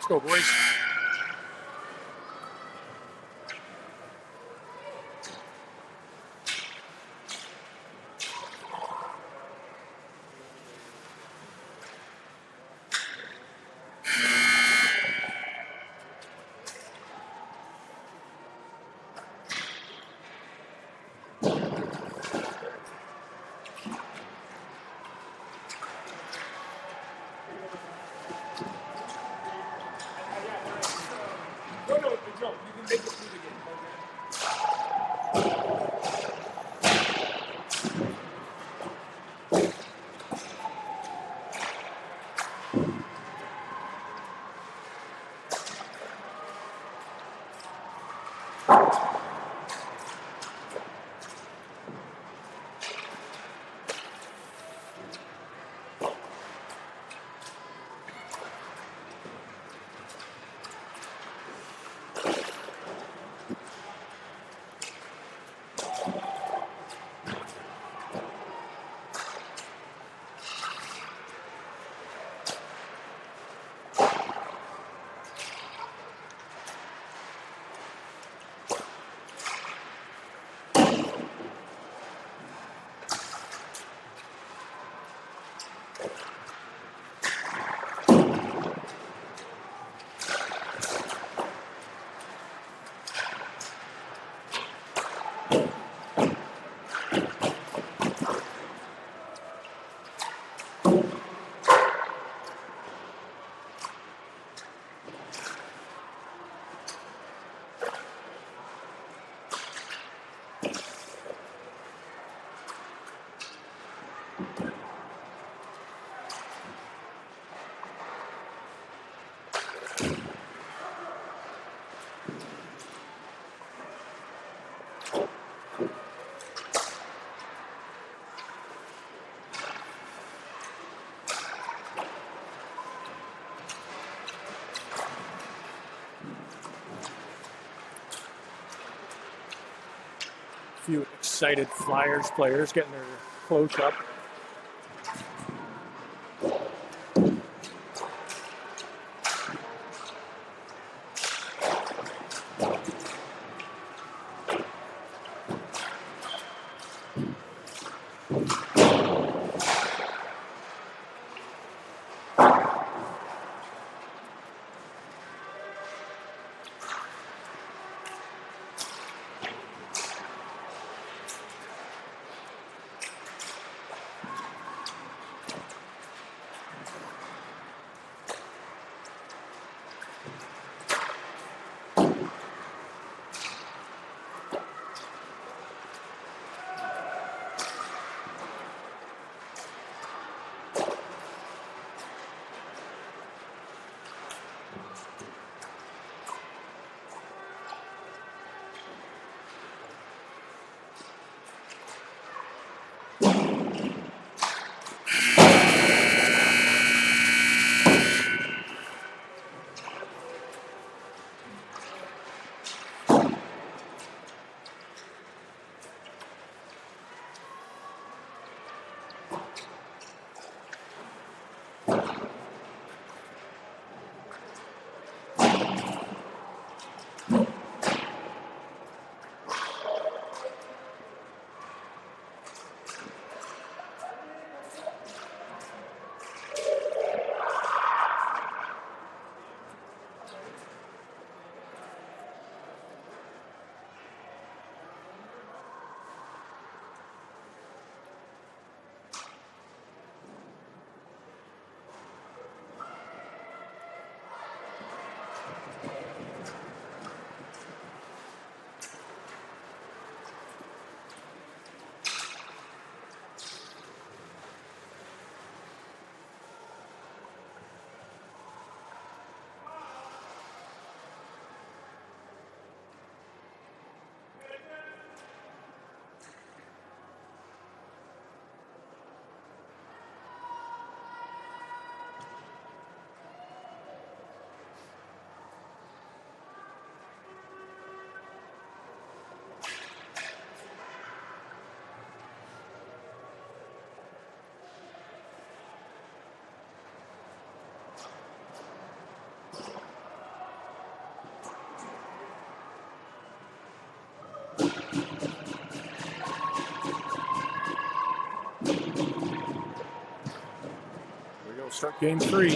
Let's go, boys. A few excited Flyers players getting their close up. Start game 3.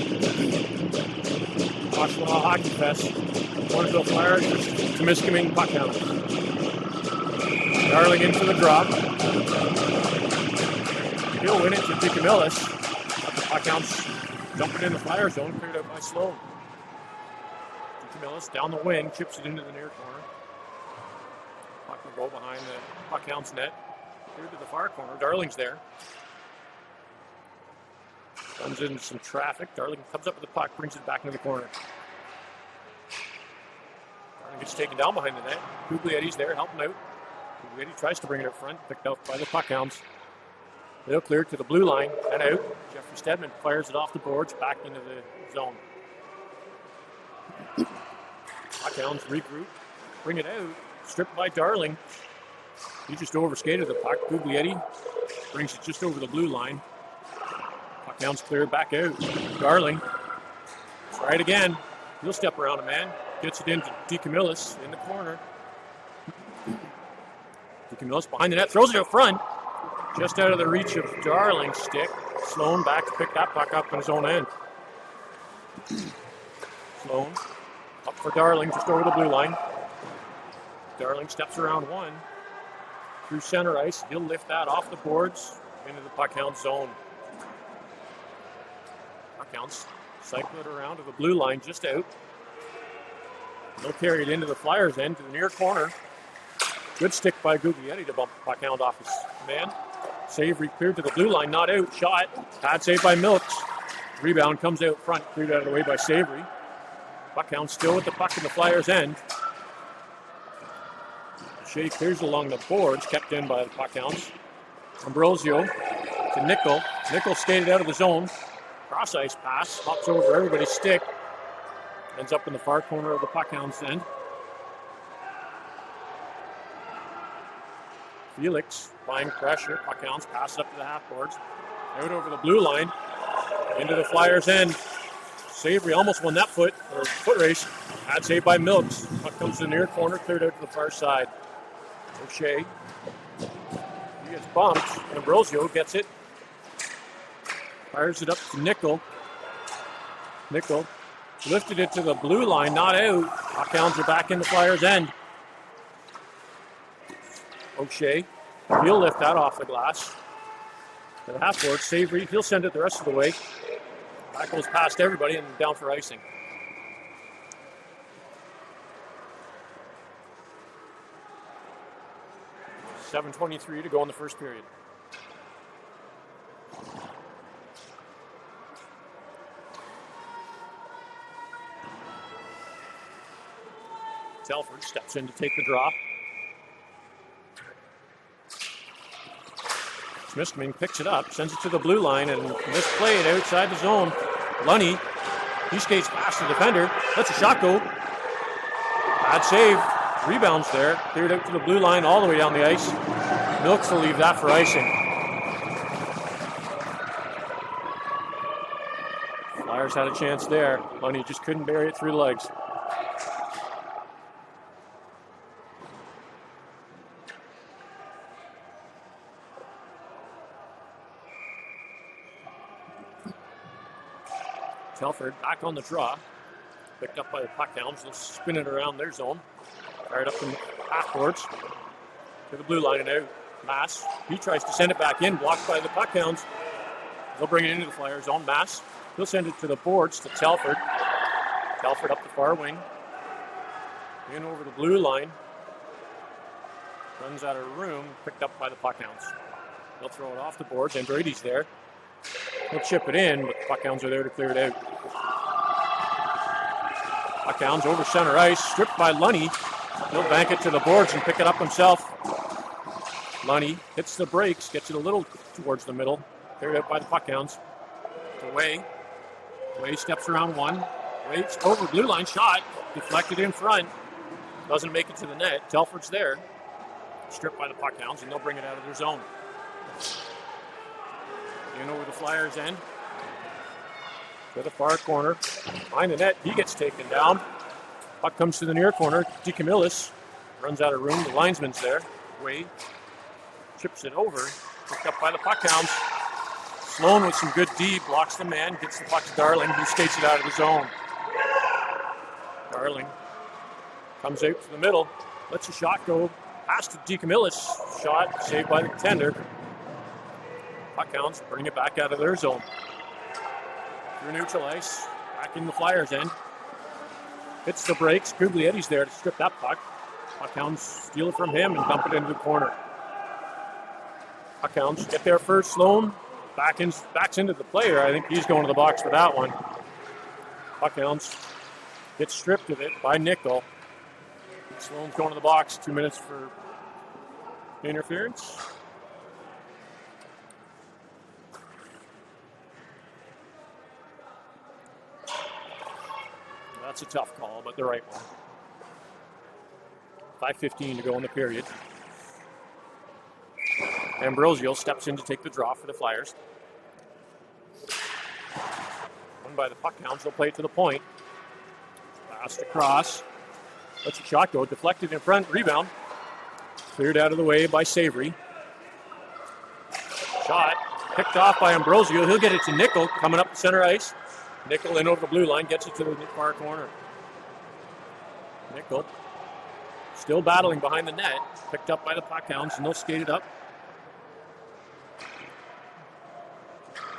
Oshawa Hockey Fest. U12 Flyers versus Temiskaming Puckhounds. Darling into the drop. He'll win it to Temiskaming. The Puckhounds jumping in the Flyer zone, cleared out by Sloan. Temiskaming down the wing, chips it into the near corner. Puck will go behind the Puckhounds net. Cleared to the far corner. Darling's there. Runs into some traffic. Darling comes up with the puck, brings it back into the corner. Darling gets taken down behind the net. Guglietti's there, helping out. Guglietti tries to bring it up front, picked up by the Puckhounds. They'll clear to the blue line and out. Jeffrey Stedman fires it off the boards, back into the zone. Puckhounds regroup, bring it out. Stripped by Darling. He just overskated the puck. Guglietti brings it just over the blue line. Puckhounds clear back out. Darling. Try it again. He'll step around a man. Gets it into Temiskaming in the corner. Temiskaming behind the net. Throws it out front. Just out of the reach of Darling's stick. Sloan back to pick that puck up in his own end. Sloan up for Darling just over the blue line. Darling steps around one. Through center ice. He'll lift that off the boards into the Puckhound zone. Puckhounds cycle it around to the blue line just out. They'll carry it into the Flyers end to the near corner. Good stick by Guglietti to bump Puckhound off his man. Save cleared to the blue line, not out. Shot. Pad save by Milks. Rebound comes out front, cleared out of the way by Savory. Puckhound still with the puck in the Flyers end. Shea clears along the boards, kept in by the Puckhounds. Ambrosio to Nickel. Nickel skated out of the zone. Cross ice pass, hops over everybody's stick. Ends up in the far corner of the Puckhounds end. Felix applying pressure. Puckhounds pass up to the half boards. Out over the blue line. Into the Flyers end. Savory almost won that foot race. Had saved by Milks. Puck comes to the near corner, cleared out to the far side. O'Shea. He gets bumped. Ambrosio gets it. Fires it up to Nickel. Nickel lifted it to the blue line, not out. Puckhounds are back in the Flyers' end. O'Shea, he'll lift that off the glass. To the half board, Savory, he'll send it the rest of the way. That goes past everybody and down for icing. .7:23 to go in the first period. Telford steps in to take the drop. Temiskaming picks it up, sends it to the blue line, and misplayed outside the zone. Lunny, he skates past the defender, lets a shot go. Bad save, rebounds there, cleared out to the blue line all the way down the ice. Milks will leave that for icing. Flyers had a chance there. Lunny just couldn't bury it through the legs. Telford back on the draw. Picked up by the Puckhounds. They'll spin it around their zone. Fired up in half-boards. To the blue line and out. Mass. He tries to send it back in. Blocked by the Puckhounds. They'll bring it into the Flyers' zone. Mass. He'll send it to the boards to Telford. Telford up the far wing. In over the blue line. Runs out of room. Picked up by the Puckhounds. They'll throw it off the boards. Andrade's there. He'll chip it in, but the Puckhounds are there to clear it out. Puckhounds over center ice, stripped by Lunny. He'll bank it to the boards and pick it up himself. Lunny hits the brakes, gets it a little towards the middle. Cleared out by the Puckhounds. Way steps around one. Waits over blue line, shot. Deflected in front. Doesn't make it to the net. Telford's there. Stripped by the Puckhounds, and they'll bring it out of their zone. In over the Flyers' end. To the far corner. Behind the net, he gets taken down. Puck comes to the near corner. Temiskaming runs out of room. The linesman's there. Way chips it over. Picked up by the Puckhounds. Sloan with some good D, blocks the man, gets the puck to Darling, who skates it out of the zone. Darling comes out to the middle, lets a shot go, pass to DeCamillis, shot saved by the tender. Puckhounds bring it back out of their zone. Through neutral ice, back in the Flyers' end. Hits the brakes, Guglietti's there to strip that puck. Puckhounds steal it from him and dump it into the corner. Puckhounds get there first, Sloan. Backs into the player. I think he's going to the box for that one. Puckhounds get stripped of it by Nickel. Sloan's going to the box. 2 minutes for interference. That's a tough call, but the right one. 5:15 to go in the period. Ambrosio steps in to take the draw for the Flyers. Won by the Puckhounds. They'll play it to the point. Passed across. Lets a shot go. Deflected in front. Rebound. Cleared out of the way by Savory. Shot. Picked off by Ambrosio. He'll get it to Nickel coming up the center ice. Nickel in over the blue line. Gets it to the far corner. Nickel still battling behind the net. Picked up by the Puckhounds, and they'll skate it up.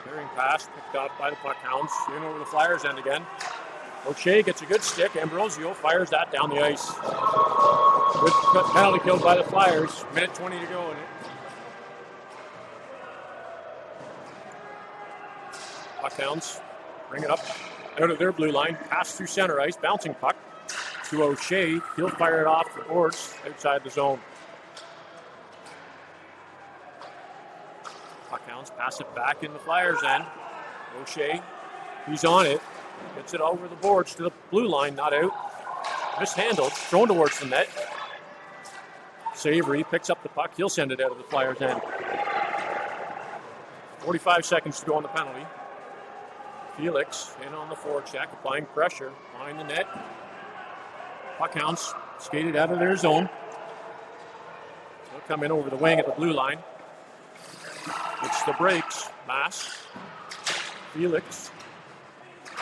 Carrying pass, picked up by the Puckhounds. In over the Flyers' end again. O'Shea gets a good stick. Ambrosio fires that down the ice. Good penalty killed by the Flyers. Minute 20 to go in it. Puckhounds bring it up out of their blue line. Pass through center ice. Bouncing puck to O'Shea. He'll fire it off the boards outside the zone. Puckhounds pass it back in the Flyers' end. O'Shea, he's on it. Gets it over the boards to the blue line, not out. Mishandled, thrown towards the net. Savory picks up the puck. He'll send it out of the Flyers' end. 45 seconds to go on the penalty. Felix in on the forecheck, applying pressure behind the net. Puckhounds skated out of their zone. They'll come in over the wing at the blue line. It's the breaks. Mass, Felix,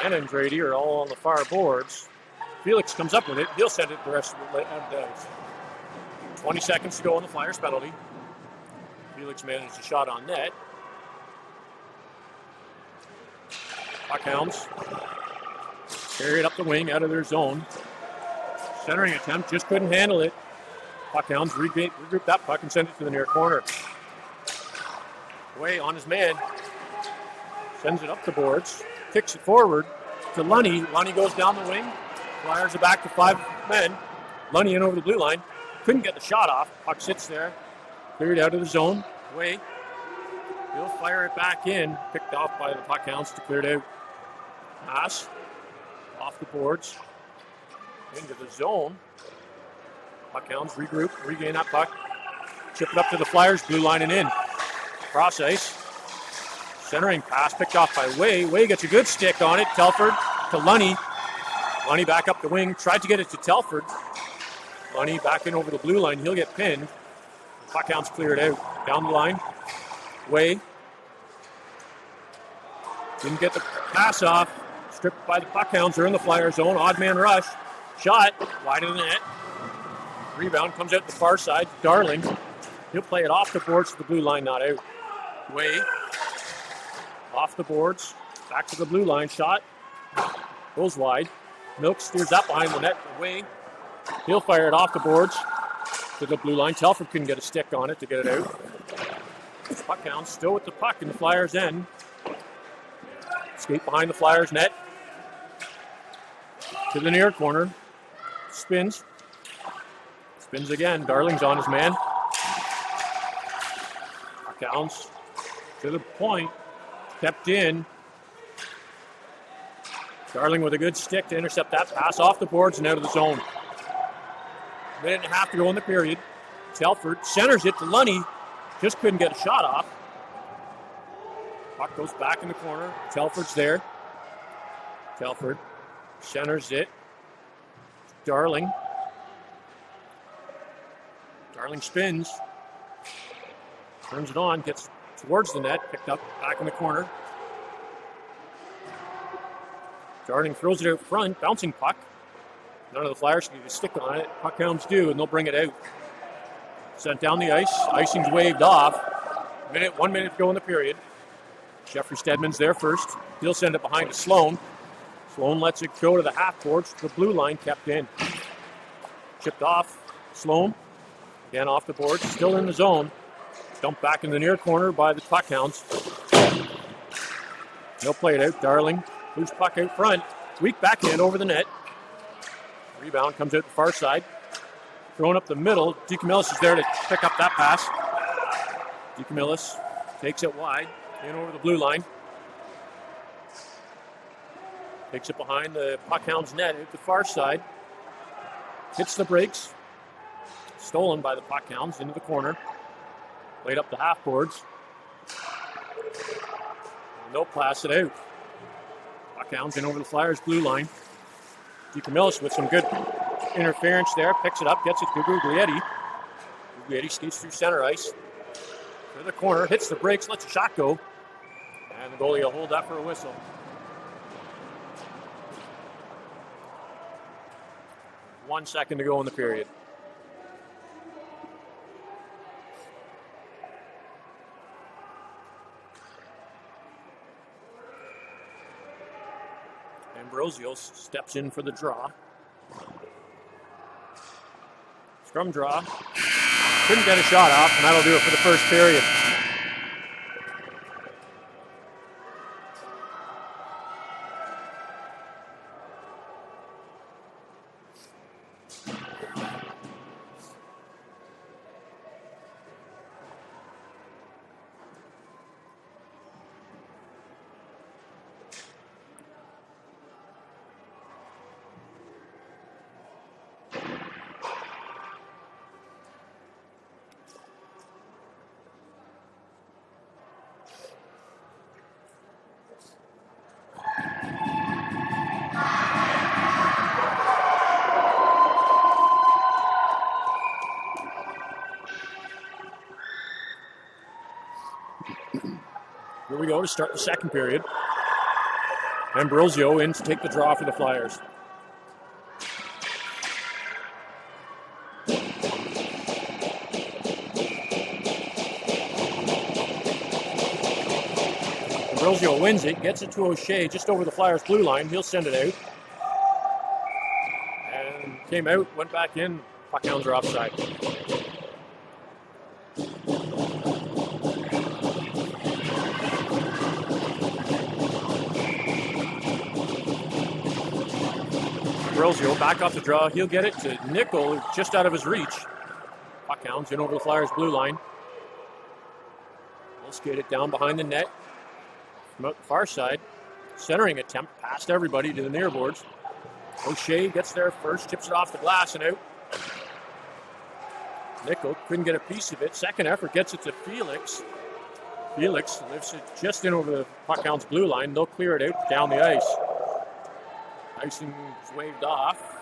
and Andrade are all on the far boards. Felix comes up with it. He'll send it the rest of the ice. 20 seconds to go on the Flyers penalty. Felix managed a shot on net. Puckhounds carry it up the wing out of their zone. Centering attempt, just couldn't handle it. Puckhounds regroup that puck and send it to the near corner. Way on his man. Sends it up the boards. Kicks it forward to Lunny. Lunny goes down the wing. Flyers are back to 5 men. Lunny in over the blue line. Couldn't get the shot off. Puck sits there. Cleared out of the zone. Way. He'll fire it back in. Picked off by the Puckhounds to clear it out. Pass. Off the boards. Into the zone. Puckhounds regroup. Regain that puck. Chip it up to the Flyers. Blue line and in. Cross ice. Centering pass picked off by Way. Way gets a good stick on it. Telford to Lunny. Lunny back up the wing. Tried to get it to Telford. Lunny back in over the blue line. He'll get pinned. Puckhounds clear it out. Down the line. Way. Didn't get the pass off. Stripped by the Puckhounds. They're in the Flyers zone. Odd man rush. Shot. Wide of the net. Rebound comes out the far side. Darling. He'll play it off the boards to the blue line. Not out. Way. Off the boards. Back to the blue line. Shot. Goes wide. Milk steers that behind the net. Way. He'll fire it off the boards to the blue line. Telford couldn't get a stick on it to get it out. Puckhounds still with the puck in the Flyers' end. Skate behind the Flyers' net. To the near corner. Spins. Spins again. Darling's on his man. Puckhounds to the point. Kept in. Darling with a good stick to intercept that pass off the boards and out of the zone. Minute and a half to go in the period. Telford centers it to Lunny. Just couldn't get a shot off. Puck goes back in the corner. Telford's there. Telford centers it. Darling. Darling spins. Turns it on, gets towards the net, picked up back in the corner. Darling throws it out front, bouncing puck. None of the Flyers can get a stick on it. Puckhounds do, and they'll bring it out. Sent down the ice. Icing's waved off. 1 minute to go in the period. Jeffrey Stedman's there first. He'll send it behind to Sloan. Sloan lets it go to the half boards. The blue line kept in. Chipped off. Sloan. Again off the board. Still in the zone. Dumped back in the near corner by the Puckhounds. They'll play it out. Darling. Loose puck out front. Weak backhand over the net. Rebound comes out the far side. Thrown up the middle. DeCamillis is there to pick up that pass. DeCamillis takes it wide. In over the blue line. Takes it behind the Puckhounds net at the far side. Hits the brakes. Stolen by the Puckhounds into the corner. Played up the half boards. They'll pass it out. Puckhounds in over the Flyers blue line. DeCamillis with some good interference there. Picks it up, gets it to Guglietti. Guglietti skates through center ice. To the corner, hits the brakes, lets a shot go. And the goalie will hold that for a whistle. One second to go in the period. Ambrosio steps in for the draw. Scrum draw. Couldn't get a shot off, and that'll do it for the first period. Here we go to start the second period. Ambrosio in to take the draw for the Flyers. Ambrosio wins it, gets it to O'Shea just over the Flyers blue line. He'll send it out. And came out, went back in. Puckhounds are offside. Ambrosio back off the draw. He'll get it to Nickel just out of his reach. Puckhounds in over the Flyers blue line. He'll skate it down behind the net. From out the far side. Centering attempt past everybody to the near boards. O'Shea gets there first, chips it off the glass and out. Nickel couldn't get a piece of it. Second effort gets it to Felix. Felix lifts it just in over the Puckhounds blue line. They'll clear it out down the ice. Icing is waved off.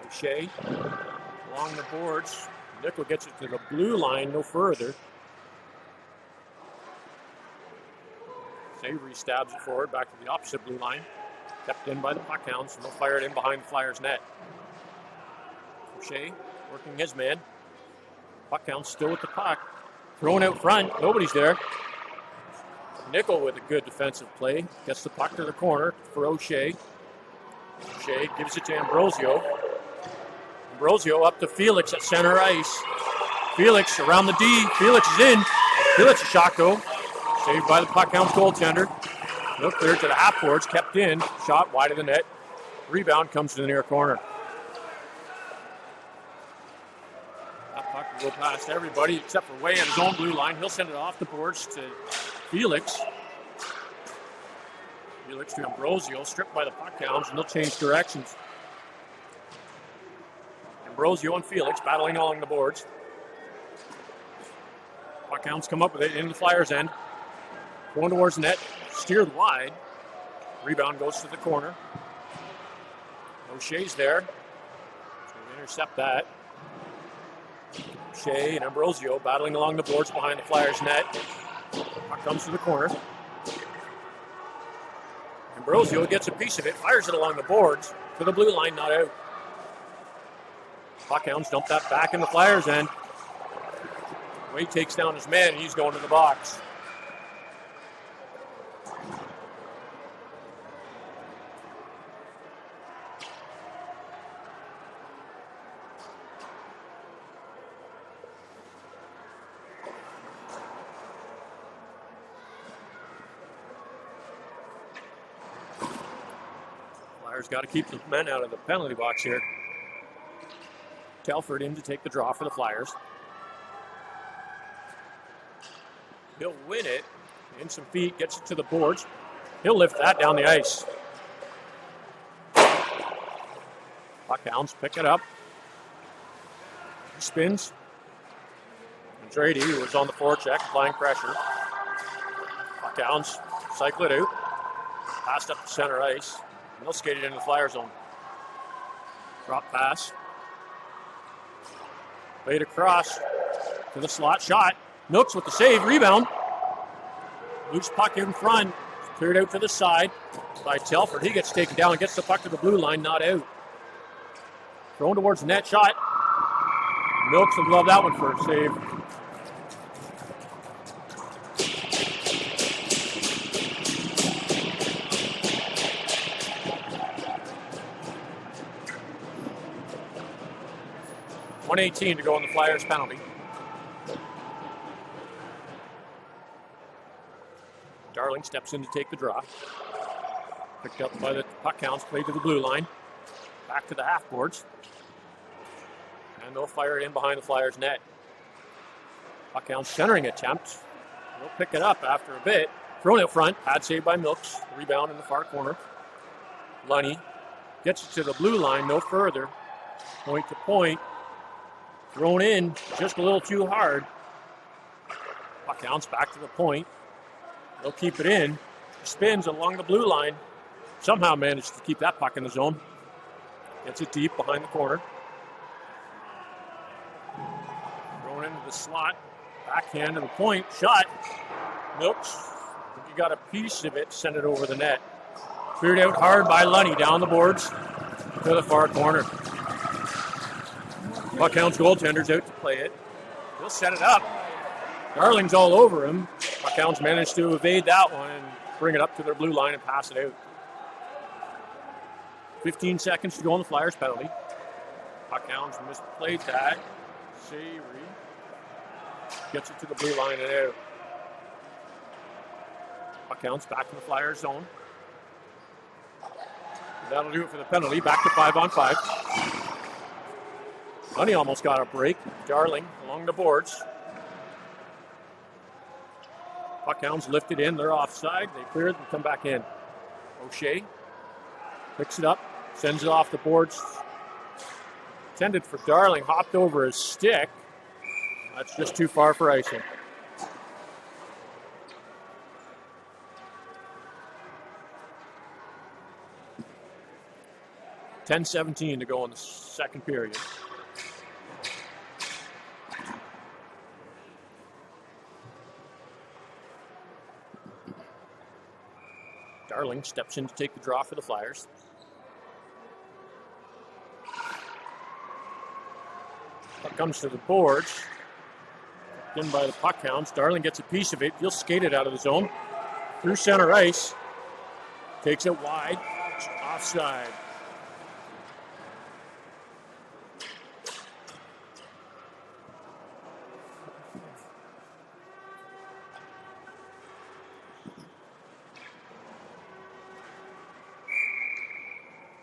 O'Shea along the boards. Nickel gets it to the blue line, no further. Savory stabs it forward back to the opposite blue line. Kept in by the Puckhounds, and they'll fire it in behind the Flyers net. O'Shea working his man. Puckhounds still with the puck. Thrown out front, nobody's there. Nickel with a good defensive play. Gets the puck to the corner for O'Shea. O'Shea gives it to Ambrosio. Ambrosio up to Felix at center ice. Felix around the D. Felix is in. He lets a shot go. Saved by the Puckhounds goaltender. He'll clear it to the half boards. Kept in. Shot wide of the net. Rebound comes to the near corner. That puck will go past everybody except for Way on his own blue line. He'll send it off the boards to Felix. Felix to Ambrosio, stripped by the Puckhounds, and they'll change directions. Ambrosio and Felix battling along the boards. Puckhounds come up with it into the Flyers' end. Going towards the net, steered wide. Rebound goes to the corner. O'Shea's there. So we intercept that. Shea and Ambrosio battling along the boards behind the Flyers net. Puck comes to the corner. Ambrosio gets a piece of it, fires it along the boards to the blue line, not out. Puckhounds dump that back in the Flyers' end. Wade takes down his man, and he's going to the box. Flyers got to keep the men out of the penalty box here. Telford in to take the draw for the Flyers. He'll win it. In some feet, gets it to the boards. He'll lift that down the ice. Puckhounds pick it up. He spins. Andrade, who was on the forecheck, applying pressure. Puckhounds cycle it out. Passed up the center ice. And they'll skate it into the Flyer zone. Drop pass. Played across to the slot shot. Nooks with the save, rebound. Loose puck in front. Cleared out to the side by Telford. He gets taken down and gets the puck to the blue line, not out. Thrown towards the net shot. Nooks would love that one for a save. .118 to go on the Flyers penalty. Darling steps in to take the draw. Picked up by the Puckhounds, played to the blue line. Back to the half boards. And they'll fire it in behind the Flyers net. Puckhounds centering attempt. They'll pick it up after a bit. Thrown out front. Pad save by Milks. Rebound in the far corner. Lunny gets it to the blue line, no further. Point to point. Thrown in just a little too hard. Puckhounds back to the point. They'll keep it in. Spins along the blue line. Somehow managed to keep that puck in the zone. Gets it deep behind the corner. Thrown into the slot. Backhand to the point. Shot. Milks. You got a piece of it. Send it over the net. Cleared out hard by Lunny down the boards to the far corner. Puckhounds goaltender's out to play it. He'll set it up. Darling's all over him. Puckhounds managed to evade that one and bring it up to their blue line and pass it out. 15 seconds to go on the Flyers penalty. Puckhounds misplayed that. Savory gets it to the blue line and out. Puckhounds back in the Flyers zone. That'll do it for the penalty. Back to 5-on-5. Lunny almost got a break. Darling along the boards. Puckhounds lifted in. They're offside. They cleared and come back in. O'Shea picks it up. Sends it off the boards. Intended for Darling. Hopped over his stick. That's just too far for icing. .10:17 to go in the second period. Darling steps in to take the draw for the Flyers. Puck comes to the boards. In by the Puckhounds. Darling gets a piece of it. He'll skate it out of the zone. Through center ice. Takes it wide. Offside.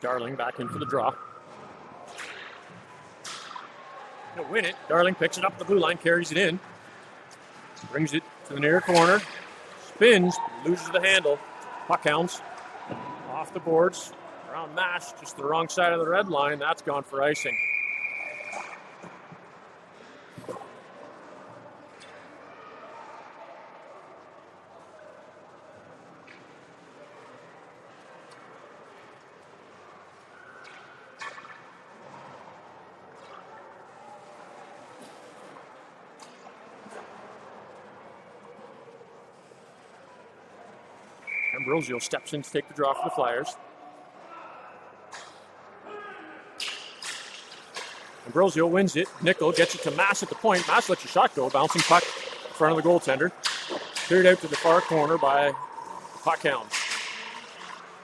Darling back in for the draw. He'll win it. Darling picks it up the blue line, carries it in. Brings it to the near corner. Spins, loses the handle. Puckhounds off the boards. Around Mash, just the wrong side of the red line. That's gone for icing. Ambrosio steps in to take the draw for the Flyers. Ambrosio wins it. Nickel gets it to Mass at the point. Mass lets a shot go. Bouncing puck in front of the goaltender. Cleared out to the far corner by puck hounds.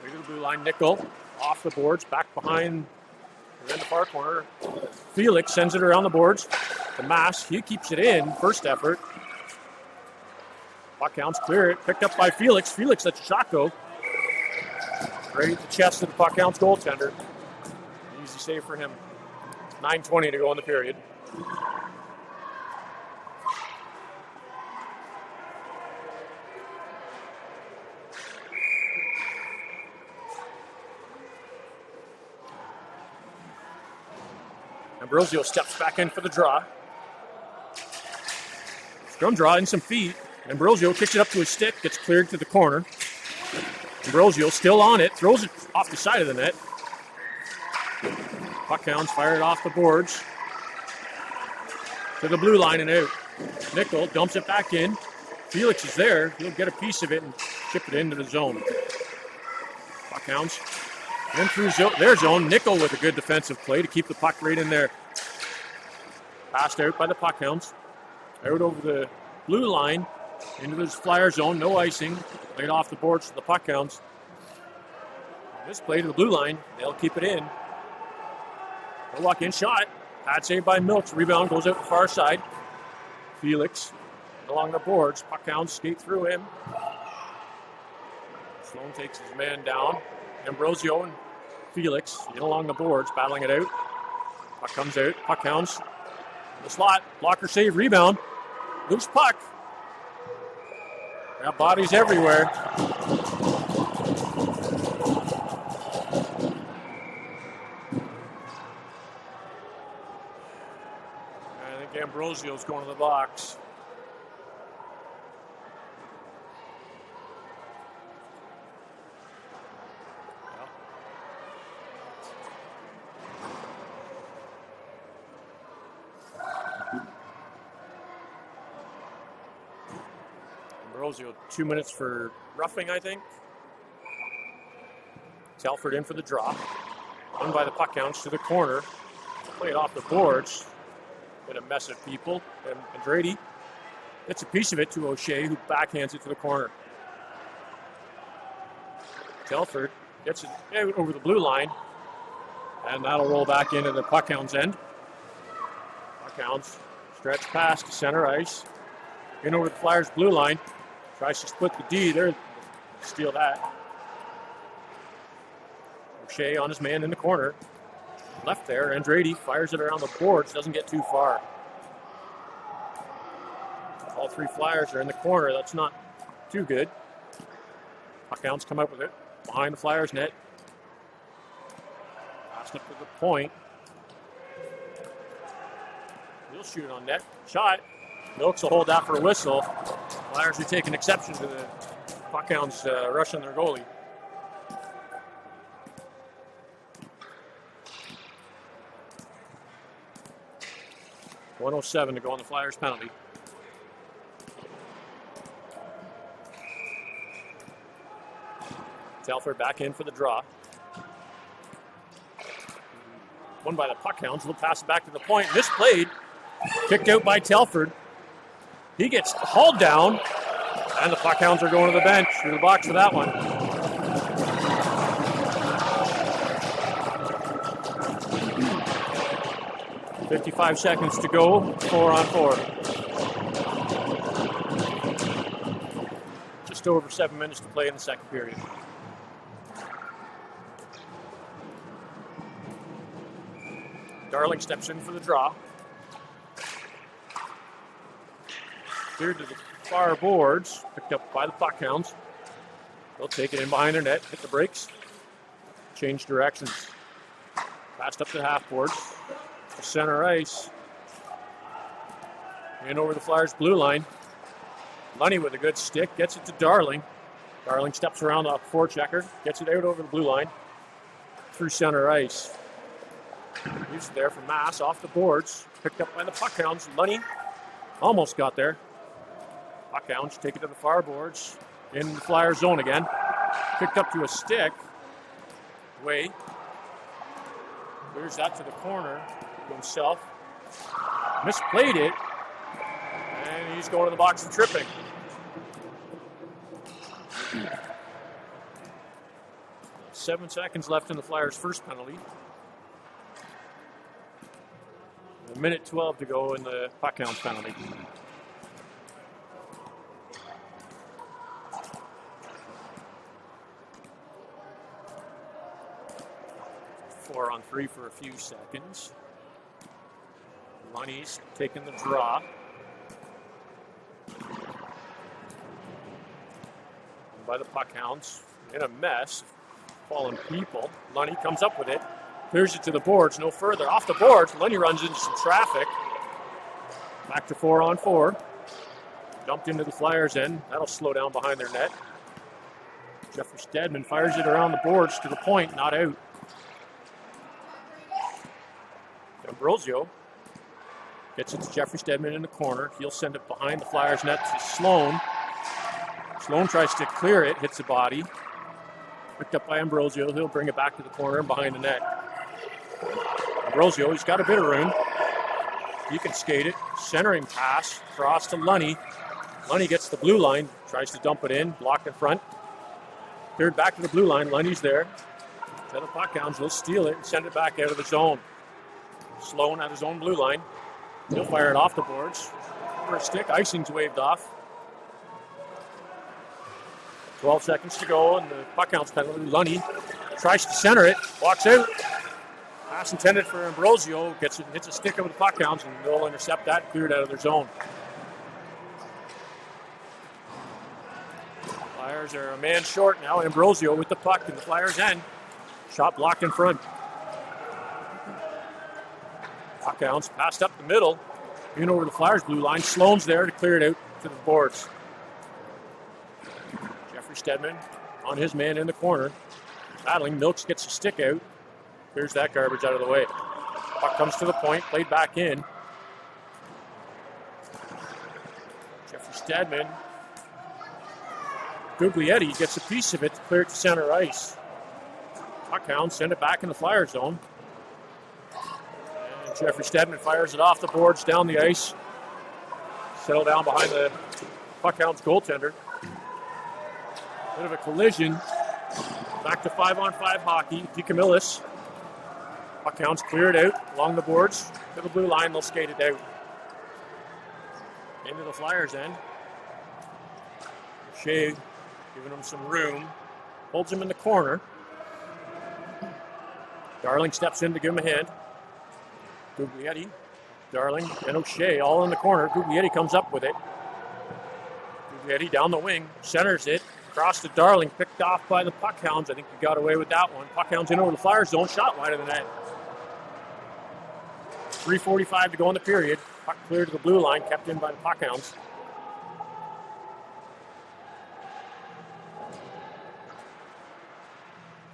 Way to the blue line. Nickel off the boards, back behind and then the far corner. Felix sends it around the boards to Mass. He keeps it in. First effort. Puck hounds clear it. Picked up by Felix. Felix lets a shot go. Right at the chest of the puck hounds goaltender. Easy save for him. 9:20 to go in the period. Ambrosio steps back in for the draw. Scrum draw in some feet. Ambrosio kicks it up to his stick, gets cleared to the corner. Ambrosio still on it, throws it off the side of the net. Puckhounds fire it off the boards to the blue line and out. Nickel dumps it back in. Felix is there. He'll get a piece of it and chip it into the zone. Puckhounds in through their zone. Nickel with a good defensive play to keep the puck right in there. Passed out by the Puckhounds. Out over the blue line into this Flyer zone. No icing. Laid off the boards to the Puckhounds. This play to the blue line. They'll keep it in. No walk in shot. Pad saved by Milks. Rebound goes out the far side. Felix along the boards. Puckhounds skate through him. Sloan takes his man down. Ambrosio and Felix in along the boards, battling it out. Puck comes out. Puckhounds in the slot. Blocker save. Rebound. Loose puck. Got bodies everywhere. I think Ambrosio's going to the box. Ambrosio, 2 minutes for roughing, I think. Telford in for the drop. Won by the Puckhounds to the corner. Played off the boards. Been a mess of people. And Andrade gets a piece of it to O'Shea, who backhands it to the corner. Telford gets it out over the blue line. And that'll roll back into the Puckhounds end. Puckhounds stretch past to center ice. In over the Flyers blue line. Tries to split the D there. Steal that. O'Shea on his man in the corner. Left there. Andrade fires it around the boards. Doesn't get too far. All three Flyers are in the corner. That's not too good. Puckhounds come up with it. Behind the Flyers net. Passed up to the point. He'll shoot on net. Shot. Milks will hold that for a whistle. Flyers are taking exception to the Puckhounds rushing their goalie. .107 to go on the Flyers penalty. Telford back in for the draw. Won by the Puckhounds. We'll pass it back to the point. Misplayed. Kicked out by Telford. He gets hauled down, and the Puckhounds are going to the bench, to the box for that one. .55 seconds to go, 4-on-4. Just over 7 minutes to play in the second period. Darling steps in for the draw. Cleared to the far boards, picked up by the Puckhounds. They'll take it in behind their net, hit the brakes, change directions. Passed up the half boards, to center ice. In over the Flyers blue line. Lunny with a good stick, gets it to Darling. Darling steps around the forechecker, gets it out over the blue line, through center ice. Leaves it there for Mass, off the boards, picked up by the Puckhounds. Lunny almost got there. Puckhounds take it to the far boards in the Flyer zone again. Picked up to a stick. Way. Clears that to the corner to himself. Misplayed it. And he's going to the box and tripping. Seven seconds left in the Flyers' first penalty. A minute 12 to go in the puck-hounds penalty. Four on three for a few seconds. Lunny's taking the draw. And by the puck-hounds, in a mess. Fallen people. Lunny comes up with it. Clears it to the boards. No further. Off the boards. Lunny runs into some traffic. Back to 4 on 4. Dumped into the Flyers' end. That'll slow down behind their net. Jeffrey Stedman fires it around the boards to the point. Not out. Ambrosio gets it to Jeffrey Stedman in the corner. He'll send it behind the Flyers' net to Sloan. Sloan tries to clear it. Hits the body. Picked up by Ambrosio. He'll bring it back to the corner and behind the net. Ambrosio, he's got a bit of room. He can skate it. Centering pass across to Lunny. Lunny gets the blue line. Tries to dump it in. Blocked in front. Cleared back to the blue line. Lunny's there. To the puck-hounds. He'll steal it and send it back out of the zone. Sloan at his own blue line. He'll fire it off the boards. For a stick. Icing's waved off. 12 seconds to go, and the puck-hounds penalty. Lunny tries to center it, walks out. Pass intended for Ambrosio, hits a stick over the puck-hounds, and they'll intercept that, cleared out of their zone. Flyers are a man short now. Ambrosio with the puck in the Flyers' end. Shot blocked in front. Puck-hounds passed up the middle, in over the Flyers' blue line. Sloan's there to clear it out to the boards. Stedman on his man in the corner. Battling. Milks gets a stick out. Clears that garbage out of the way. Puck comes to the point. Played back in. Jeffrey Stedman. Guglietti gets a piece of it to clear it to center ice. Puckhound send it back in the Flyer zone. And Jeffrey Stedman fires it off the boards down the ice. Settle down behind the Puckhound's goaltender. Bit of a collision. Back to 5-on-5 hockey. DeCamillis. Puckhounds clear it out along the boards to the blue line. They'll skate it out. Into the Flyers' end. Shea giving him some room. Holds him in the corner. Darling steps in to give him a hand. Guglietti, Darling, and O'Shea all in the corner. Guglietti comes up with it. Guglietti down the wing. Centers it. Across to Darling, picked off by the Puckhounds. I think we got away with that one. Puckhounds in over the Flyers zone, shot wide of the net. 3:45 to go in the period. Puck cleared to the blue line, kept in by the Puckhounds.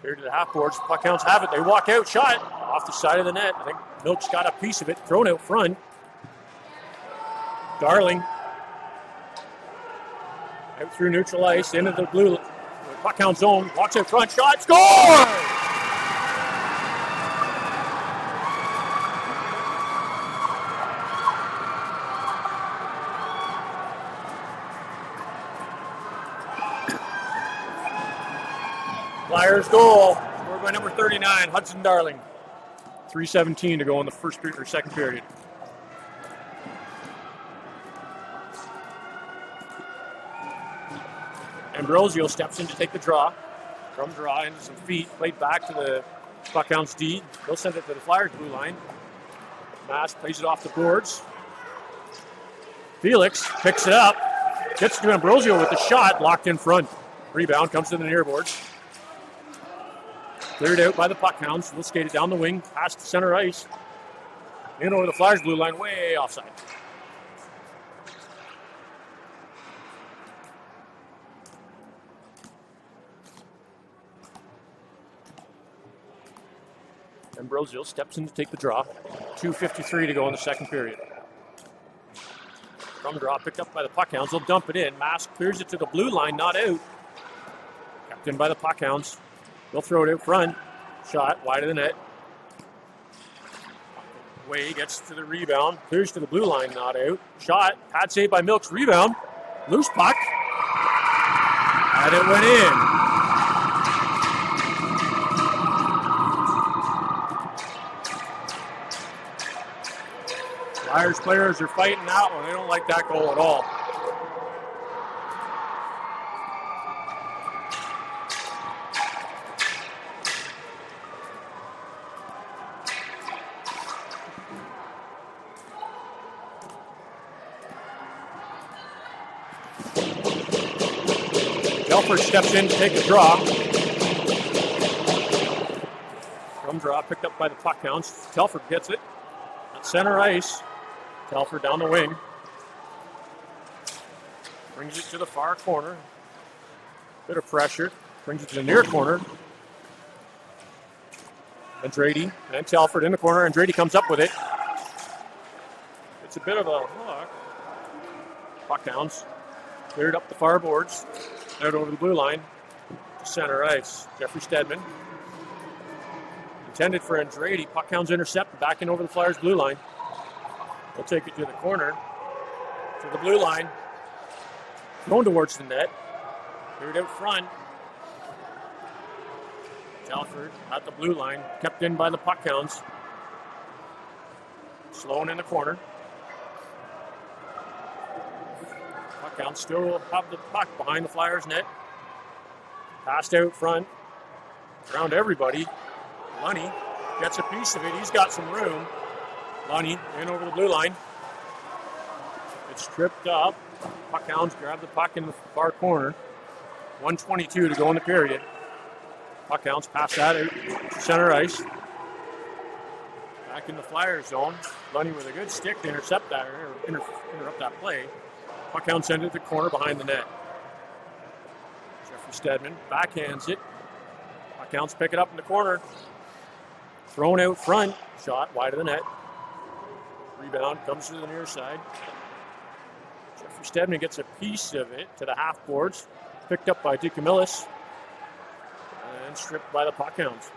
Cleared to the half boards. Puckhounds have it. They walk out, shot off the side of the net. I think Milk's got a piece of it, thrown out front. Darling. Out through neutral ice, into the blue puck-hound zone, walks in front, shot, score! Flyers goal, scored by number 39, Hudson Darling. 3:17 to go in the first period or second period. Ambrosio steps in to take the draw. From draw into some feet. Played back to the Puckhounds D. They'll send it to the Flyers blue line. Mash plays it off the boards. Felix picks it up. Gets to Ambrosio with the shot. Blocked in front. Rebound comes to the near boards. Cleared out by the Puckhounds. We'll skate it down the wing. Past the center ice. In over the Flyers blue line. Way offside. Ambrosio steps in to take the draw. 2:53 to go in the second period. From draw, picked up by the Puckhounds. They'll dump it in. Mask clears it to the blue line, not out. Kept in by the Puckhounds. They'll throw it out front. Shot wide of the net. Way gets to the rebound. Clears to the blue line, not out. Shot. Pad save by Milks. Rebound. Loose puck. And it went in. Flyers players are fighting that one. They don't like that goal at all. Telford steps in to take a draw. From draw picked up by the Puckhounds. Telford gets it at center ice. Telford down the wing. Brings it to the far corner. Bit of pressure. Brings it to the near corner. Andrade and Telford in the corner. Andrade comes up with it. It's a bit of a hook. Puckhounds cleared up the far boards. Out over the blue line to center ice. Jeffrey Stedman. Intended for Andrade. Puckhounds intercept. Back in over the Flyers' blue line. They'll take it to the corner. To the blue line. Going towards the net. Cleared out front. Telford at the blue line. Kept in by the Puckhounds. Sloan in the corner. Puckhounds still have the puck behind the Flyers' net. Passed out front. Around everybody. Lunny gets a piece of it. He's got some room. Lunny in over the blue line. It's stripped up. Puckhounds grab the puck in the far corner. 1:22 to go in the period. Puckhounds pass that out to center ice. Back in the Flyers zone. Lunny with a good stick to intercept that or interrupt that play. Puckhounds send it to the corner behind the net. Jeffrey Stedman backhands it. Puckhounds pick it up in the corner. Thrown out front. Shot wide of the net. Rebound comes to the near side. Jeffrey Stedman gets a piece of it to the half boards. Picked up by DeCamillis. And stripped by the Puckhounds.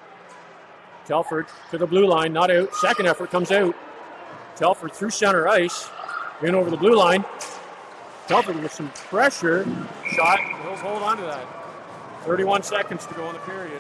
Telford to the blue line, not out. Second effort comes out. Telford through center ice. In over the blue line. Telford with some pressure. Shot. He'll hold on to that. 31 seconds to go in the period.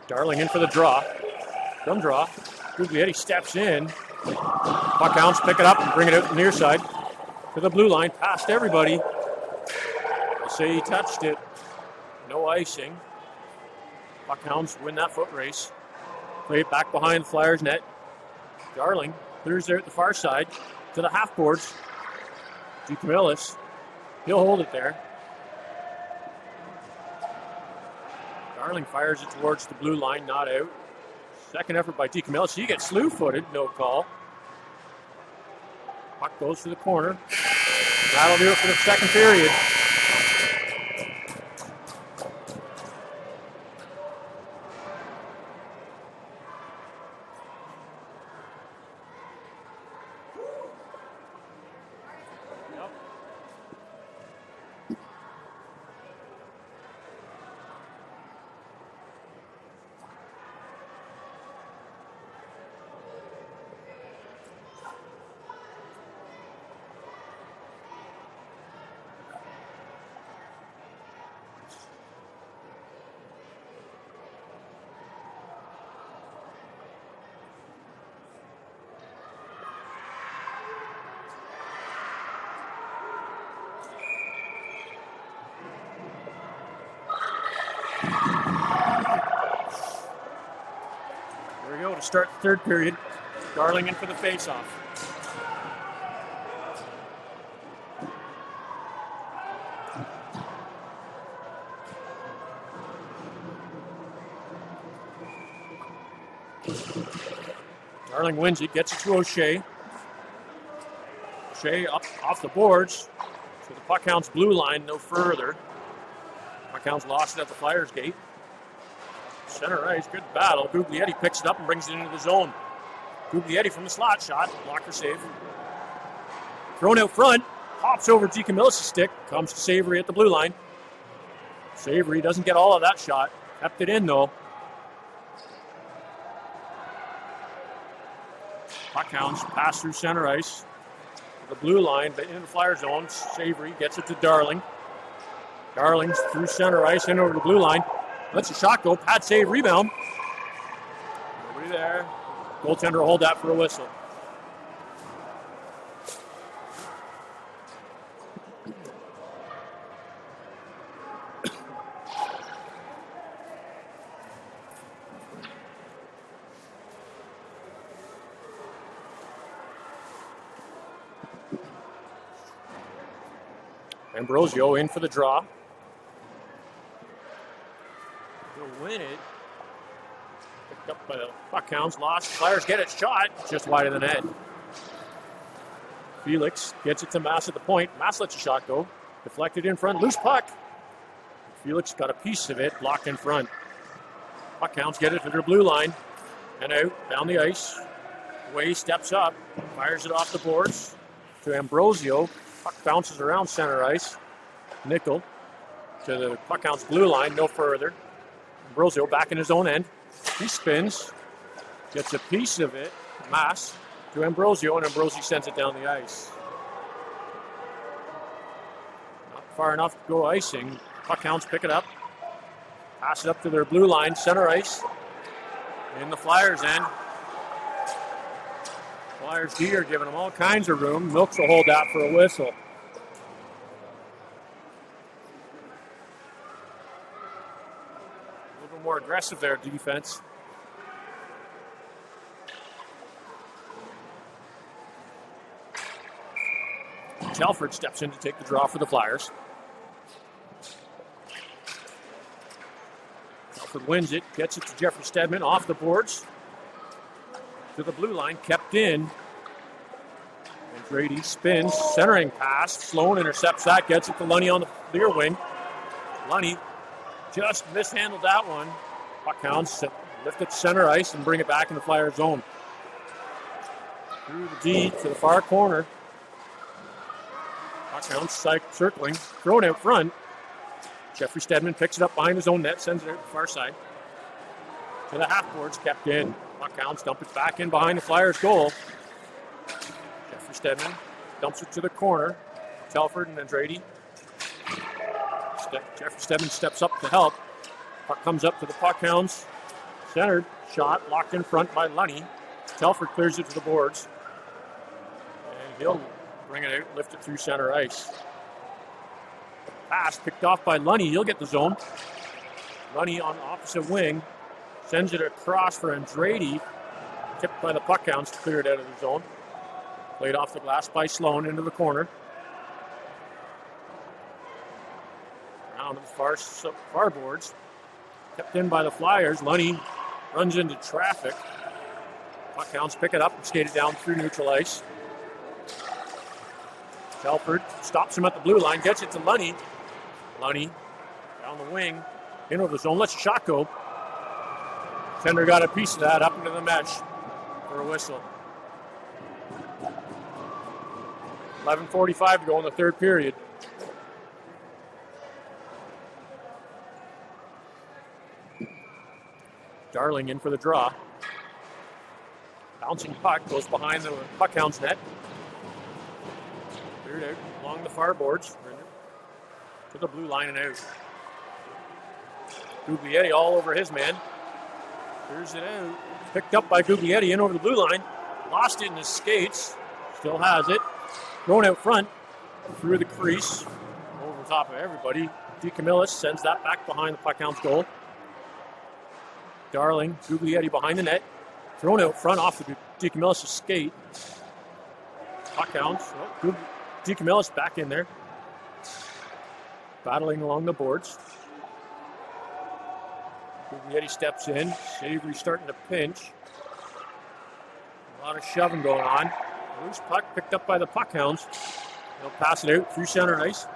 Darling in for the draw. From draw. Guglietti steps in. Puckhounds pick it up and bring it out the near side. To the blue line. Past everybody. They say he touched it. No icing. Puckhounds win that foot race. Play it back behind the Flyers net. Darling clears there at the far side. To the half boards. DeCamillis. He'll hold it there. Darling fires it towards the blue line, not out. Second effort by DeCamillis. He gets slew-footed, no call. Puck goes to the corner. That'll do it for the second period. To start the third period. Darling in for the face-off. Darling wins it, gets it to O'Shea. O'Shea up off the boards to the Puckhounds blue line, no further. Puckhounds lost it at the Flyers gate. Center ice, good battle. Guglietti picks it up and brings it into the zone. Guglietti from the slot shot, blocker save. Thrown out front, hops over DeCamillis' stick, comes to Savory at the blue line. Savory doesn't get all of that shot, kept it in though. Puckhounds pass through center ice. The blue line, but into the Flyer zone. Savory gets it to Darling. Darling's through center ice, in over the blue line. Lets a shot go. Pad save, rebound. Nobody there. Goaltender will hold that for a whistle. Ambrosio in for the draw. He'll win it. Picked up by the Puckhounds. Lost. Flyers get it. Shot just wide of the net. Felix gets it to Mass at the point. Mass lets a shot go. Deflected in front. Loose puck. Felix got a piece of it. Blocked in front. Puckhounds get it to their blue line. And out. Down the ice. Way steps up. Fires it off the boards to Ambrosio. Puck bounces around center ice. Nickel to the Puckhounds blue line, no further. Ambrosio back in his own end. He spins, gets a piece of it, Mass, to Ambrosio, and Ambrosio sends it down the ice. Not far enough to go icing. Puckhounds pick it up. Pass it up to their blue line, center ice. In the Flyers' end. Flyers D are giving them all kinds of room. Milks will hold that for a whistle. A little more aggressive there, defense. Telford steps in to take the draw for the Flyers. Telford wins it, gets it to Jeffrey Stedman off the boards. To the blue line, kept in. And Grady spins, centering pass. Sloan intercepts that, gets it to Lunny on the near wing. Lunny just mishandled that one. Puckhounds lift it to center ice and bring it back in the Flyer zone. Through the D to the far corner. Puckhounds circling, thrown out front. Jeffrey Stedman picks it up behind his own net, sends it out to the far side. To the half boards, kept in. Puckhounds dump it back in behind the Flyers' goal. Jeffrey Stedman dumps it to the corner. Telford and Andrade. Jeffrey Stedman steps up to help. Puck comes up to the Puckhounds. Centered shot locked in front by Lunny. Telford clears it to the boards. And he'll bring it out, lift it through center ice. Pass picked off by Lunny. He'll get the zone. Lunny on the opposite wing. Sends it across for Andrade. Tipped by the Puckhounds to clear it out of the zone. Played off the glass by Sloan into the corner. Down to the far boards. Kept in by the Flyers. Lunny runs into traffic. Puckhounds pick it up and skate it down through neutral ice. Telford stops him at the blue line. Gets it to Lunny. Lunny down the wing. In over the zone. Lets a shot go. Tender got a piece of that up into the mesh for a whistle. 11:45 to go in the third period. Darling in for the draw. Bouncing puck goes behind the Puckhounds net. Cleared out along the far boards. To the blue line and out. Guglietti all over his man. Clears it out. Picked up by Guglietti in over the blue line. Lost it in his skates. Still has it. Thrown out front. Through the crease. Over top of everybody. DeCamillis sends that back behind the Puckhounds goal. Darling, Guglietti behind the net. Thrown out front off the DeCamillis' skate. Puckhounds. Oh, DeCamillis back in there. Battling along the boards. Guglietti steps in. Savory starting to pinch. A lot of shoving going on. Loose puck picked up by the Puckhounds. They'll pass it out through center ice.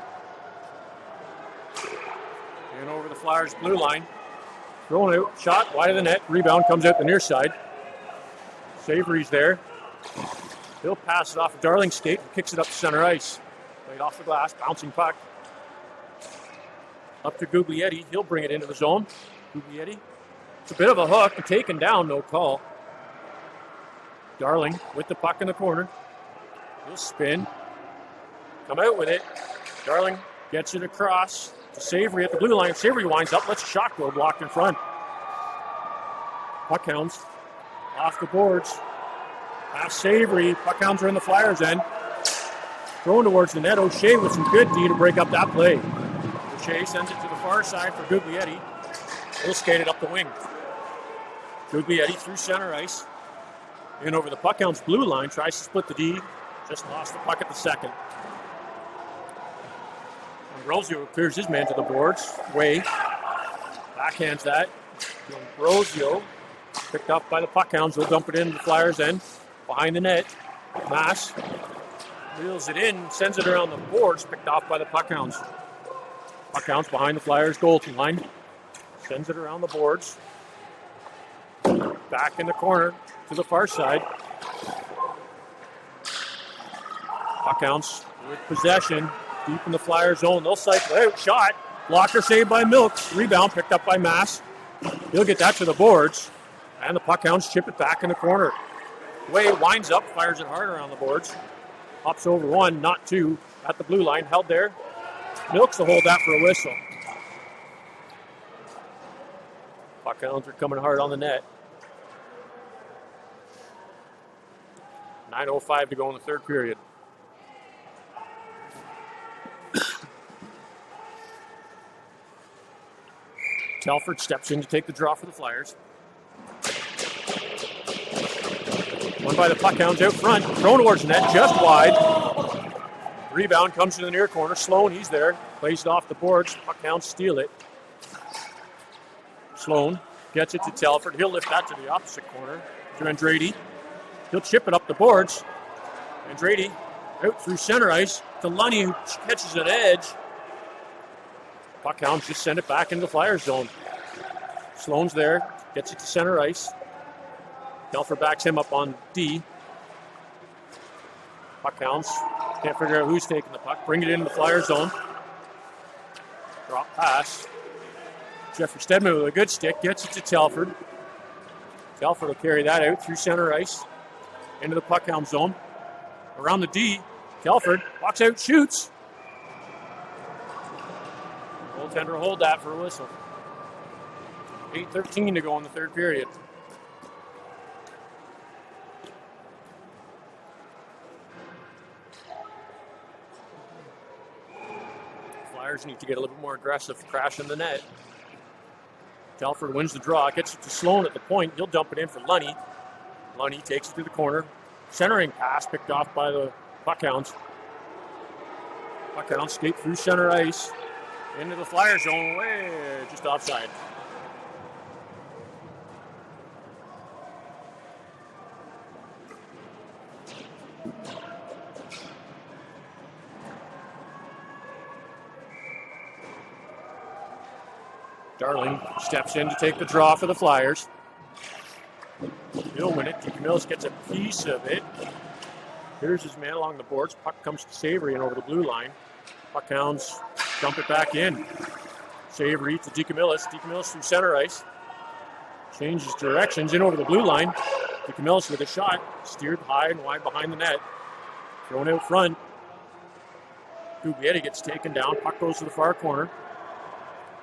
And over the Flyers blue line. Thrown out, shot wide of the net. Rebound comes out the near side. Savory's there. He'll pass it off a Darling skate and kicks it up to center ice. Right off the glass, bouncing puck. Up to Guglietti. He'll bring it into the zone. Guglietti. It's a bit of a hook and taken down, no call. Darling with the puck in the corner. He'll spin. Come out with it. Darling gets it across to Savory at the blue line. Savory winds up, lets a shot go, blocked in front. Puckhounds off the boards. Past Savory. Puckhounds are in the Flyers' end. Thrown towards the net. O'Shea with some good D to break up that play. O'Shea sends it to the far side for Guglietti. He'll skate it up the wing. Guglietti through center ice. In over the Puckhounds blue line. Tries to split the D. Just lost the puck at the second. Ambrosio clears his man to the boards. Way. Backhands that. Ambrosio picked up by the Puckhounds. He'll dump it into the Flyers' end. Behind the net. Mass reels it in. Sends it around the boards. Picked off by the Puckhounds. Puckhounds behind the Flyers' goal line. Sends it around the boards. Back in the corner to the far side. Puckhounds with possession. Deep in the Flyers' zone. They'll cycle out. Shot. Blocker saved by Milks. Rebound picked up by Mass. He'll get that to the boards. And the Puckhounds chip it back in the corner. Way winds up. Fires it hard around the boards. Hops over one, not two. At the blue line. Held there. Milks will hold that for a whistle. Puckhounds are coming hard on the net. 9:05 to go in the third period. Telford steps in to take the draw for the Flyers. Won by the Puckhounds out front. Thrown towards the net, just wide. Rebound comes to the near corner. Sloan, he's there. Plays it off the boards. Puckhounds steal it. Sloan gets it to Telford. He'll lift that to the opposite corner to Andrade. He'll chip it up the boards. Andrade out through center ice to Lunny, who catches an edge. Puckhounds just send it back into the Flyers zone. Sloan's there, gets it to center ice. Telford backs him up on D. Puckhounds can't figure out who's taking the puck. Bring it into the Flyers zone. Drop pass. Jeffrey Stedman with a good stick gets it to Telford. Telford will carry that out through center ice into the Puckhound zone. Around the D. Telford walks out, shoots. Goaltender will hold that for a whistle. 8:13 to go in the third period. Flyers need to get a little bit more aggressive, crashing the net. Telford wins the draw, gets it to Sloan at the point. He'll dump it in for Lunny. Lunny takes it to the corner. Centering pass picked off by the Puckhounds. Puckhounds skate through center ice into the Flyers zone, way just offside. Darling steps in to take the draw for the Flyers. He'll win it. Mills gets a piece of it. Here's his man along the boards. Puck comes to Savory and over the blue line. Puckhounds dump it back in. Savory to DeCamillis. DeCamillis through center ice. Changes directions in over the blue line. DeCamillis with a shot. Steered high and wide behind the net. Thrown out front. Guglietti gets taken down. Puck goes to the far corner.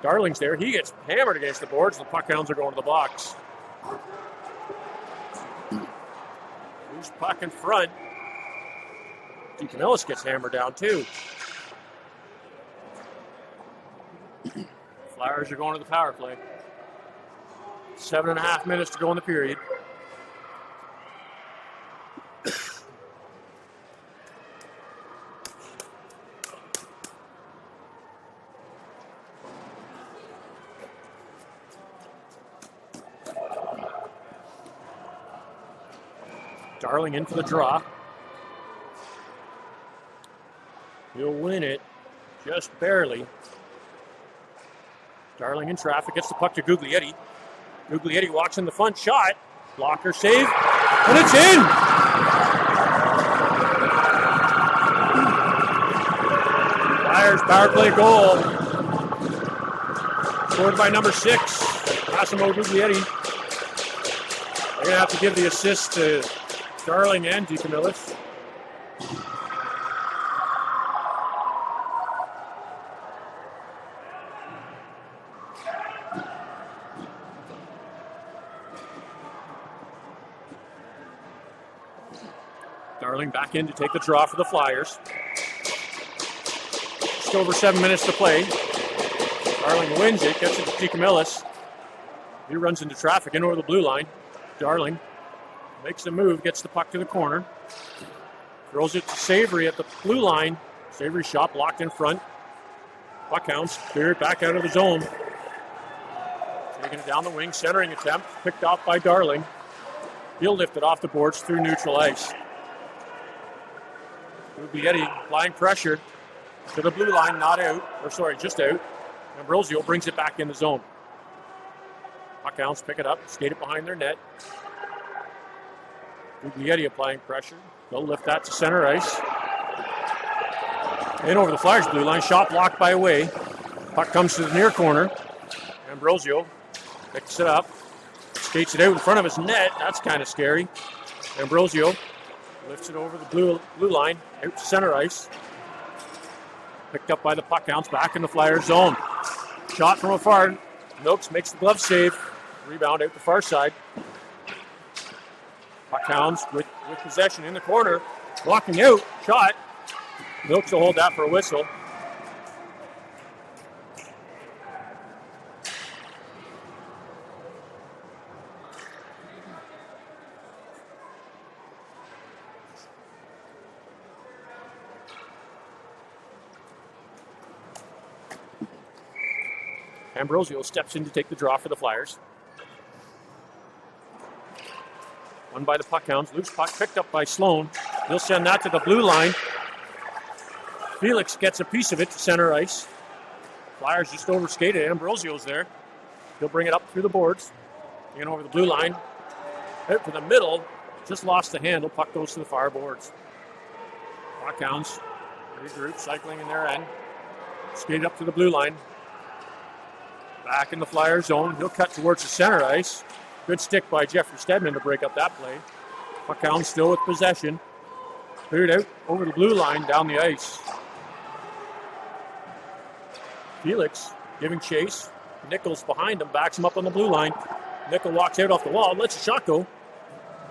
Darling's there. He gets hammered against the boards. The Puckhounds are going to the box. Loose puck in front. DeCamillis gets hammered down too. Flyers are going to the power play. 7.5 minutes to go in the period. Darling in for the draw. He'll win it just barely. Darling in traffic, gets the puck to Guglietti. Guglietti walks in the front, shot. Blocker save, and it's in! Flyers power play goal. Scored by number 6, Massimo Guglietti. They're going to have to give the assist to Darling and DeCamillis. Darling back in to take the draw for the Flyers. Just over 7 minutes to play. Darling wins it, gets it to DeCamillis. He runs into traffic in over the blue line. Darling makes a move, gets the puck to the corner. Throws it to Savory at the blue line. Savory shot blocked in front. Puck hounds cleared back out of the zone. Taking it down the wing, centering attempt, picked off by Darling. He'll lift it off the boards through neutral ice. Guglietti applying pressure to the blue line, not out, or sorry, just out. Ambrosio brings it back in the zone. Puck hounds pick it up, skate it behind their net. Guglietti applying pressure. They'll lift that to center ice. In over the Flyers blue line, shot blocked by Way. Puck comes to the near corner. Ambrosio picks it up, skates it out in front of his net. That's kind of scary. Ambrosio lifts it over the blue line, out to center ice. Picked up by the puck hounds, back in the Flyers zone. Shot from afar. Noakes makes the glove save. Rebound out the far side. Puck hounds with possession in the corner. Walking out. Shot. Noakes will hold that for a whistle. Ambrosio steps in to take the draw for the Flyers. Won by the puck hounds. Loose puck picked up by Sloan. He'll send that to the blue line. Felix gets a piece of it to center ice. Flyers just overskated. Ambrosio's there. He'll bring it up through the boards. In over the blue line. Out to the middle. Just lost the handle. Puck goes to the far boards. Puck hounds regroup, cycling in their end. Skated up to the blue line. Back in the Flyer zone. He'll cut towards the center ice. Good stick by Jeffrey Stedman to break up that play. Puck hounds still with possession. Cleared out over the blue line down the ice. Felix giving chase. Nichols behind him, backs him up on the blue line. Nickel walks out off the wall, lets a shot go.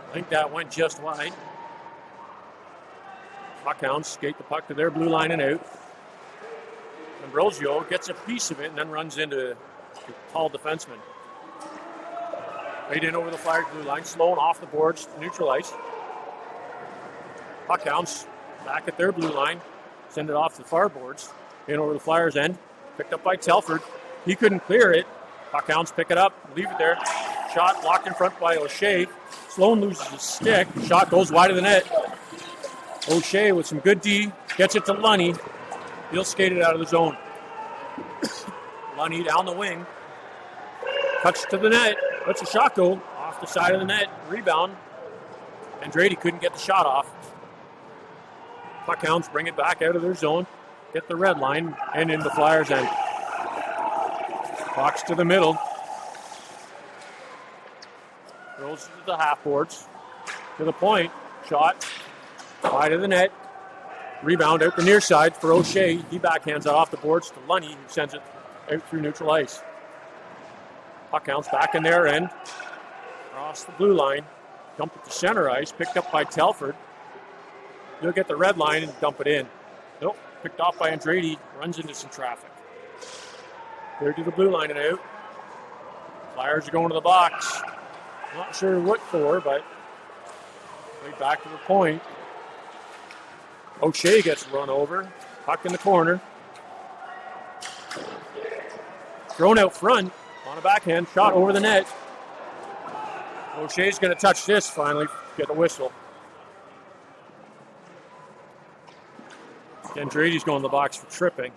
I think that went just wide. Puck hounds skate the puck to their blue line and out. Ambrosio gets a piece of it and then runs into a tall defenseman. Right in over the Flyers blue line. Sloan off the boards to neutral ice. Puck hounds back at their blue line. Send it off the far boards. In over the Flyers end. Picked up by Telford. He couldn't clear it. Puck hounds pick it up. Leave it there. Shot blocked in front by O'Shea. Sloan loses his stick. Shot goes wide of the net. O'Shea with some good D. Gets it to Lunny. He'll skate it out of the zone. Lunny down the wing. Cuts to the net. Lets a shot go off the side of the net. Rebound. Andrade couldn't get the shot off. Puck hounds bring it back out of their zone. Get the red line and in the Flyers end. Box to the middle. Throws to the half boards. To the point. Shot. Wide of the net. Rebound out the near side for O'Shea. He backhands it off the boards to Lunny, who sends it out through neutral ice. Puck hounds back in their end. Across the blue line. Dump it to center ice. Picked up by Telford. He'll get the red line and dump it in. Nope. Picked off by Andrade. Runs into some traffic. Cleared to the blue line and out. Flyers are going to the box. Not sure what for, but right back to the point. O'Shea gets run over. Puck in the corner. Thrown out front on a backhand. Shot over the net. O'Shea's going to touch this finally. Get a whistle. Andrade's going to the box for tripping.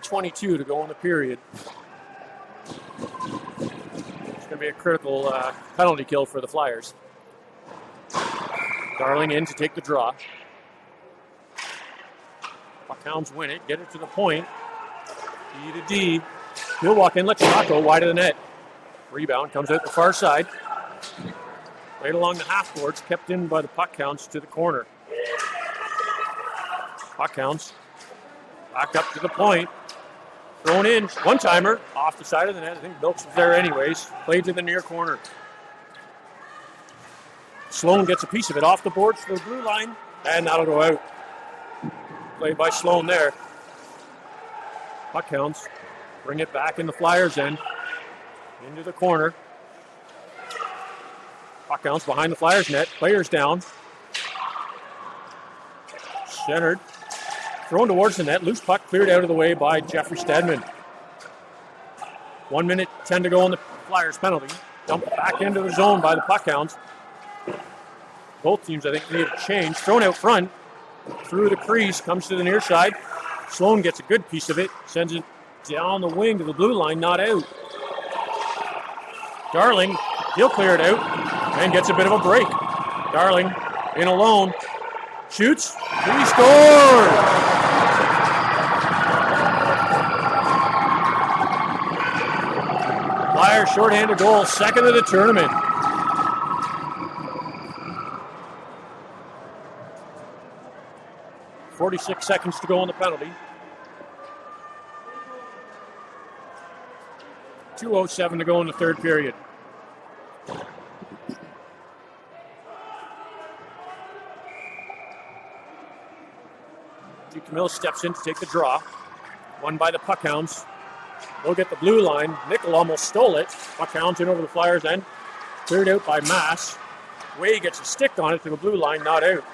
3:22 to go in the period. It's going to be a critical penalty kill for the Flyers. Darling in to take the draw. Puckhounds win it, get it to the point. D to D. He'll walk in, let shot go wide of the net. Rebound comes out the far side. Right along the half boards, kept in by the Puckhounds to the corner. Puckhounds back up to the point. Thrown in, one-timer off the side of the net. I think Milks was there anyways. Played to the near corner. Sloan gets a piece of it off the boards to the blue line, and that'll go out. Played by Sloan there. Puckhounds bring it back in the Flyers' end. Into the corner. Puckhounds behind the Flyers' net. Players down. Centered. Thrown towards the net. Loose puck cleared out of the way by Jeffrey Stedman. 1 minute, 10 to go on the Flyers penalty. Dumped back into the zone by the Puckhounds. Both teams, I think, need a change. Thrown out front. Through the crease. Comes to the near side. Sloan gets a good piece of it. Sends it down the wing to the blue line. Not out. Darling, he'll clear it out. And gets a bit of a break. Darling in alone. Shoots. He scored! Flyers shorthanded goal, second of the tournament. .46 seconds to go on the penalty. 2:07 to go in the third period. Camille steps in to take the draw. Won by the Puckhounds. They'll get the blue line. Nickel almost stole it. Puckhounds in over the Flyers' end. Cleared out by Mass. Way gets a stick on it to the blue line, not out.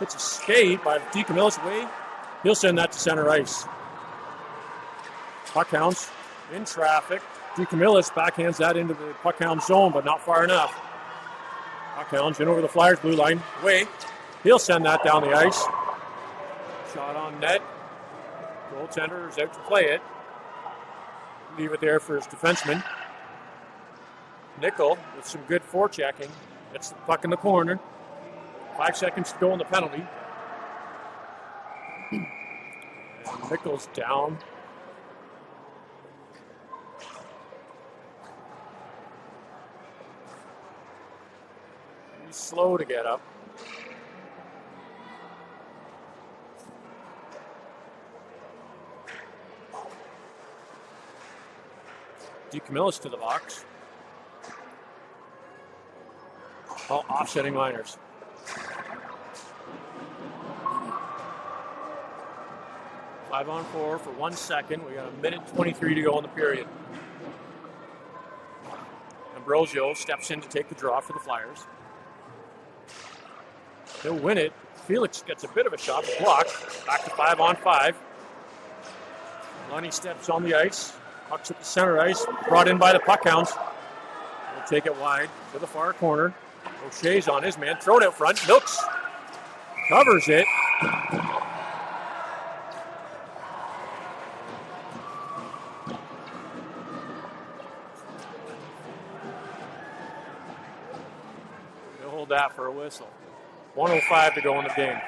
Hits a skate by DeCamillis. Way. He'll send that to center ice. Puckhounds in traffic. DeCamillis backhands that into the Puckhound zone, but not far enough. Puckhounds in over the Flyers' blue line. Way. He'll send that down the ice. Shot on net. Goaltender is out to play it. Leave it there for his defenseman. Nickel with some good forechecking. Gets the puck in the corner. 5 seconds to go on the penalty. And Nickel's down. He's slow to get up. DeCamillis to the box. Oh, offsetting liners. Five on four for 1 second. We got a minute 23 to go in the period. Ambrosio steps in to take the draw for the Flyers. He'll win it. Felix gets a bit of a shot, but blocked. Back to 5 on 5. Lunny steps on the ice. Puck's at the center ice, brought in by the Puckhounds. We'll take it wide to the far corner. O'Shea's on his man, thrown out front. Milks covers it. He'll hold that for a whistle. 1:05 to go in the game.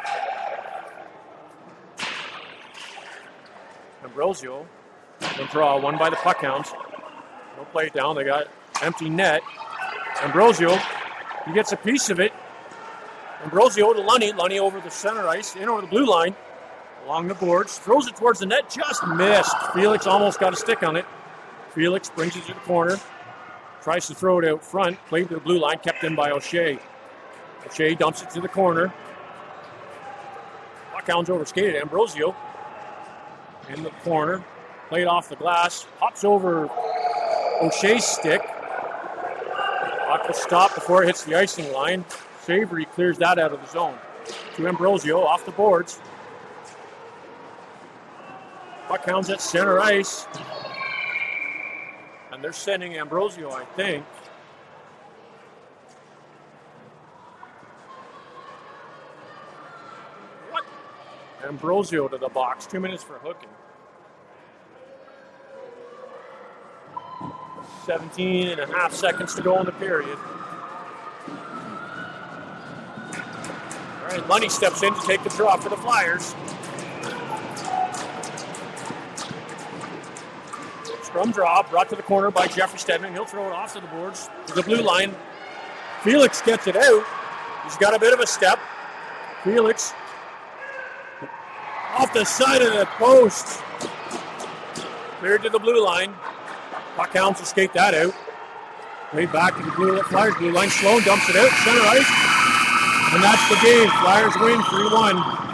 Ambrosio. The draw, won by the Puckhounds. No play it down. They got empty net. Ambrosio, he gets a piece of it. Ambrosio to Lunny. Lunny over the center ice, in over the blue line. Along the boards, throws it towards the net, just missed. Felix almost got a stick on it. Felix brings it to the corner. Tries to throw it out front. Played to the blue line, kept in by O'Shea. O'Shea dumps it to the corner. Puckhounds overskated. Ambrosio in the corner. Played off the glass, hops over O'Shea's stick. Puck will stop before it hits the icing line. Savory clears that out of the zone. To Ambrosio, off the boards. Puckhounds at center ice. And they're sending Ambrosio, I think. What? Ambrosio to the box, 2 minutes for hooking. 17 and a half seconds to go in the period. All right, Lunny steps in to take the draw for the Flyers. Scrum draw, brought to the corner by Jeffrey Stedman. He'll throw it off to the boards, to the blue line. Felix gets it out. He's got a bit of a step. Felix off the side of the post. Cleared to the blue line. Puckhounds will skate that out. Right back to the Flyers. Blue line slow, dumps it out, center ice. And that's the game. Flyers win 3-1.